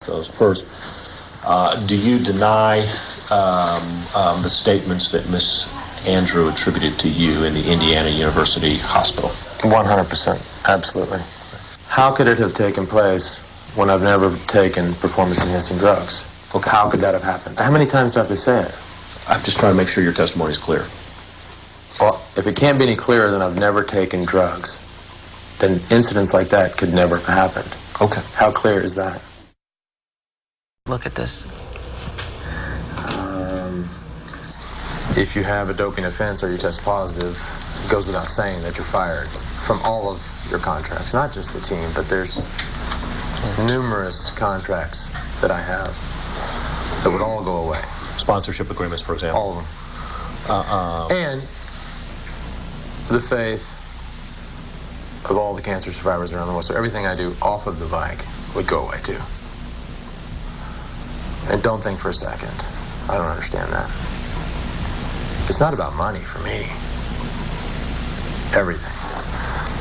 those first. Do you deny the statements that Miss Andrew attributed to you in the Indiana University Hospital? 100%. Absolutely. How could it have taken place when I've never taken performance-enhancing drugs? Look, how could that have happened? How many times do I have to say it? I'm just trying to make sure your testimony is clear. Well, if it can't be any clearer than I've never taken drugs, then incidents like that could never have happened. Okay. How clear is that? Look at this. If you have a doping offense or you test positive, it goes without saying that you're fired from all of your contracts, not just the team, but there's numerous contracts that I have that would all go away. Sponsorship agreements, for example. All of them. And the faith of all the cancer survivors around the world. So everything I do off of the bike would go away too. And don't think for a second, I don't understand that. It's not about money for me. Everything.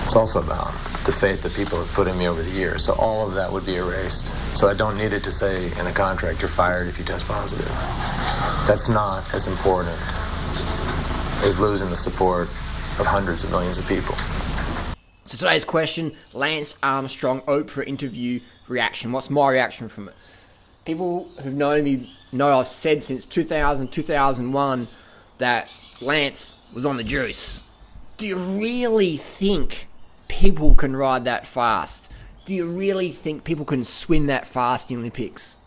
It's also about the faith that people have put in me over the years. So all of that would be erased. So I don't need it to say in a contract, you're fired if you test positive. That's not as important as losing the support of hundreds of millions of people. So today's question, Lance Armstrong Oprah interview reaction. What's my reaction from it? People who've known me know I've said since 2000, 2001 that Lance was on the juice. Do you really think people can ride that fast? Do you really think people can swim that fast in the Olympics?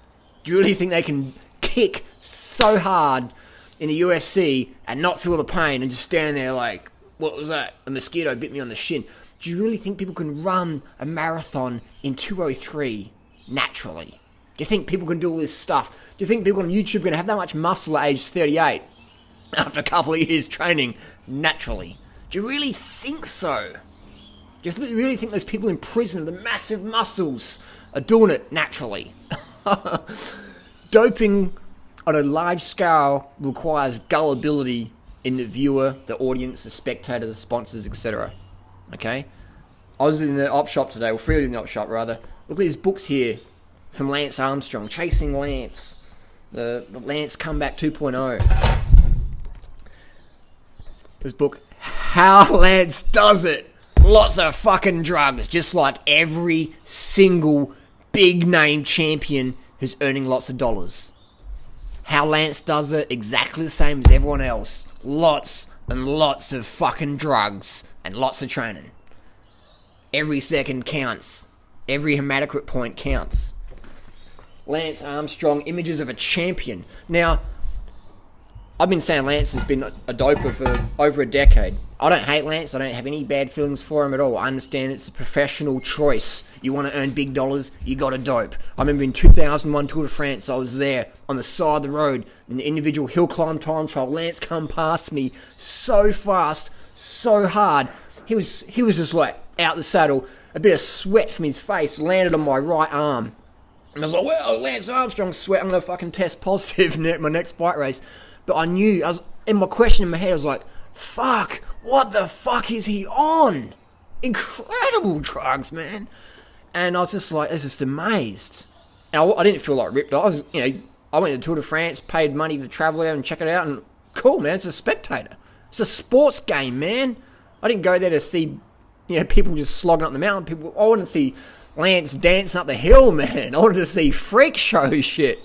Do you really think they can kick so hard in the UFC and not feel the pain and just stand there like, what was that? A mosquito bit me on the shin. Do you really think people can run a marathon in 2:03 naturally? Do you think people can do all this stuff? Do you think people on YouTube are going to have that much muscle at age 38 after a couple of years training naturally? Do you really think so? Do you really think those people in prison with the massive muscles are doing it naturally? Doping on a large scale requires gullibility in the viewer, the audience, the spectator, the sponsors, etc. Okay? I was in the op shop today, or Freely in the op shop rather. Look at these books here from Lance Armstrong, Chasing Lance, the Lance Comeback 2.0. This book, How Lance Does It. Lots of fucking drugs, just like every single big name champion who's earning lots of dollars. How Lance does it, exactly the same as everyone else. Lots and lots of fucking drugs and lots of training. Every second counts. Every hematocrit point counts. Lance Armstrong, images of a champion. Now, I've been saying Lance has been a doper for over a decade. I don't hate Lance. I don't have any bad feelings for him at all. I understand it's a professional choice. You want to earn big dollars, you got to dope. I remember in 2001 Tour de France, I was there on the side of the road in the individual hill climb time trial. Lance come past me so fast, so hard. He was just like out the saddle. A bit of sweat from his face landed on my right arm. And I was like, well, Lance Armstrong sweat. I'm going to fucking test positive in my next bike race. But I knew, in my question in my head, I was like, fuck, what the fuck is he on? Incredible drugs, man. And I was just like, I was just amazed. And I didn't feel like ripped. I went to Tour de France, paid money to travel out and check it out, and cool, man, it's a spectator. It's a sports game, man. I didn't go there to see, people just slogging up the mountain. I wanted to see Lance dancing up the hill, man. I wanted to see freak show shit.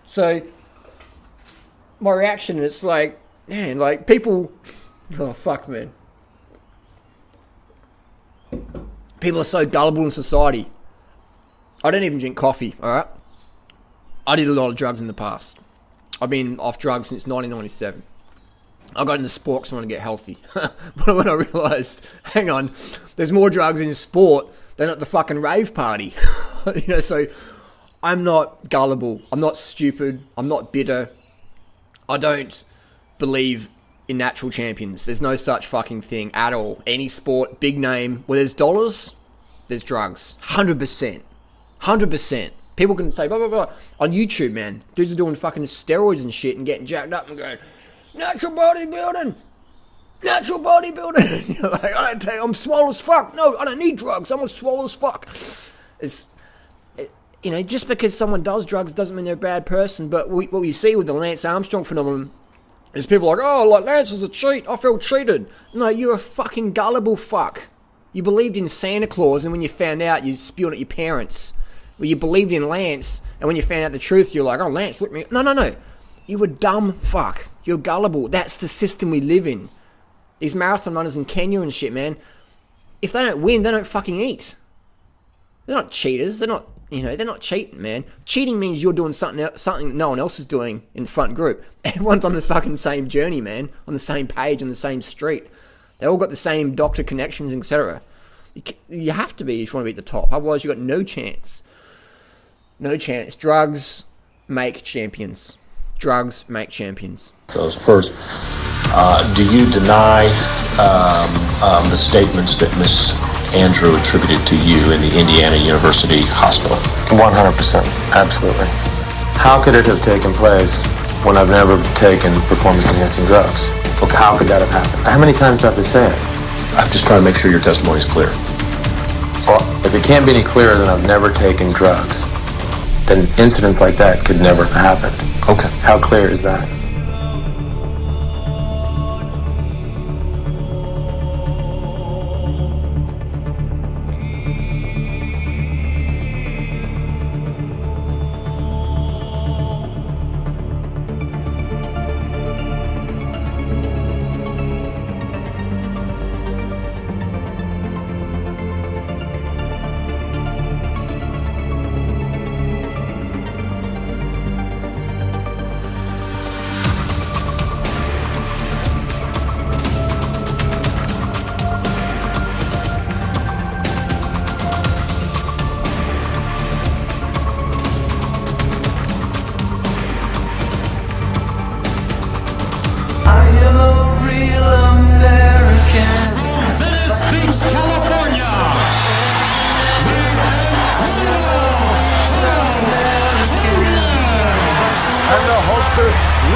So my reaction is like, man, like people, oh fuck, man. People are so gullible in society. I don't even drink coffee, alright? I did a lot of drugs in the past. I've been off drugs since 1997. I got into sport because I want to get healthy. But when I realised, hang on, there's more drugs in sport than at the fucking rave party. So I'm not gullible. I'm not stupid. I'm not bitter. I don't believe in natural champions. There's no such fucking thing at all. Any sport, big name, where there's dollars, there's drugs. 100%. 100%. People can say, blah, blah, blah. On YouTube, man, dudes are doing fucking steroids and shit and getting jacked up and going, natural bodybuilding. Natural bodybuilding. You're like, I don't tell you, I'm swole as fuck. No, I don't need drugs. I'm swole as fuck. you know, just because someone does drugs doesn't mean they're a bad person. But what we see with the Lance Armstrong phenomenon is people like, oh, like Lance is a cheat. I feel cheated. No, you're a fucking gullible fuck. You believed in Santa Claus, and when you found out, you spewed at your parents. Well, you believed in Lance, and when you found out the truth, you're like, oh, Lance ripped me. No. You a dumb fuck. You're gullible. That's the system we live in. These marathon runners in Kenya and shit, man. If they don't win, they don't fucking eat. They're not cheaters. They're not cheating, man. Cheating means you're doing something no one else is doing in the front group. Everyone's on this fucking same journey, man. On the same page, on the same street. They all got the same doctor connections, etc. You have to be if you want to be at the top. Otherwise, you've got no chance. No chance. Drugs make champions. Drugs make champions. Goes first. Do you deny the statements that Miss Andrew attributed to you in the Indiana University hospital? 100%. Absolutely. How could it have taken place when I've never taken performance-enhancing drugs? Okay, how could that have happened? How many times do I have to say it? I'm just trying to make sure your testimony is clear. Well, if it can't be any clearer than I've never taken drugs, then incidents like that could never have happened. Okay. How clear is that?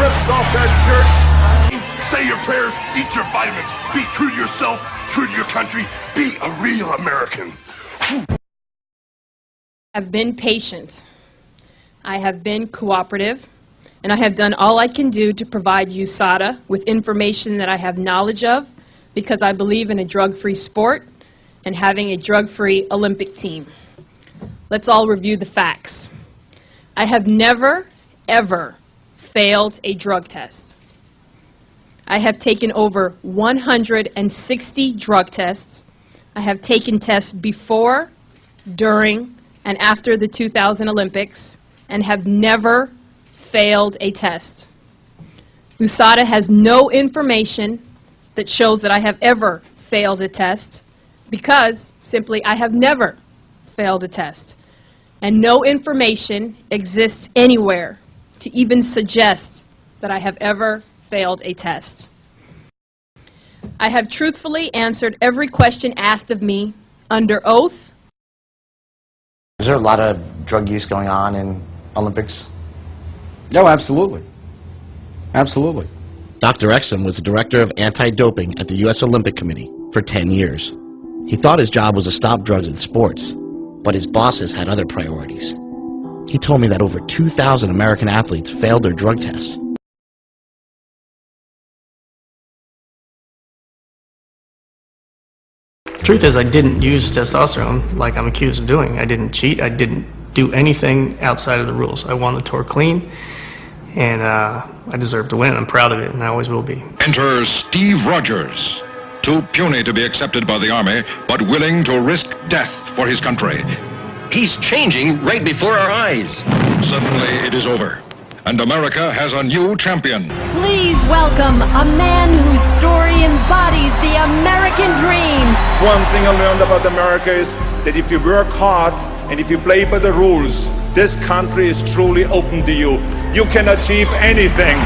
Rips off that shirt. Say your prayers, eat your vitamins, be true to yourself, true to your country, be a real American. I've been patient. I have been cooperative, and I have done all I can do to provide USADA with information that I have knowledge of because I believe in a drug-free sport and having a drug-free Olympic team. Let's all review the facts. I have never, ever failed a drug test. I have taken over 160 drug tests. I have taken tests before, during, and after the 2000 Olympics and have never failed a test. USADA has no information that shows that I have ever failed a test because simply I have never failed a test. And no information exists anywhere to even suggest that I have ever failed a test. I have truthfully answered every question asked of me under oath. Is there a lot of drug use going on in Olympics? Oh, absolutely. Absolutely. Dr. Exum was the director of anti-doping at the U.S. Olympic Committee for 10 years. He thought his job was to stop drugs in sports, but his bosses had other priorities. He told me that over 2,000 American athletes failed their drug tests. Truth is, I didn't use testosterone like I'm accused of doing. I didn't cheat. I didn't do anything outside of the rules. I won the tour clean, and I deserve to win. I'm proud of it, and I always will be. Enter Steve Rogers, too puny to be accepted by the Army, but willing to risk death for his country. He's changing right before our eyes. Suddenly it is over, and America has a new champion. Please welcome a man whose story embodies the American dream. One thing I learned about America is that if you work hard and if you play by the rules, this country is truly open to you. You can achieve anything.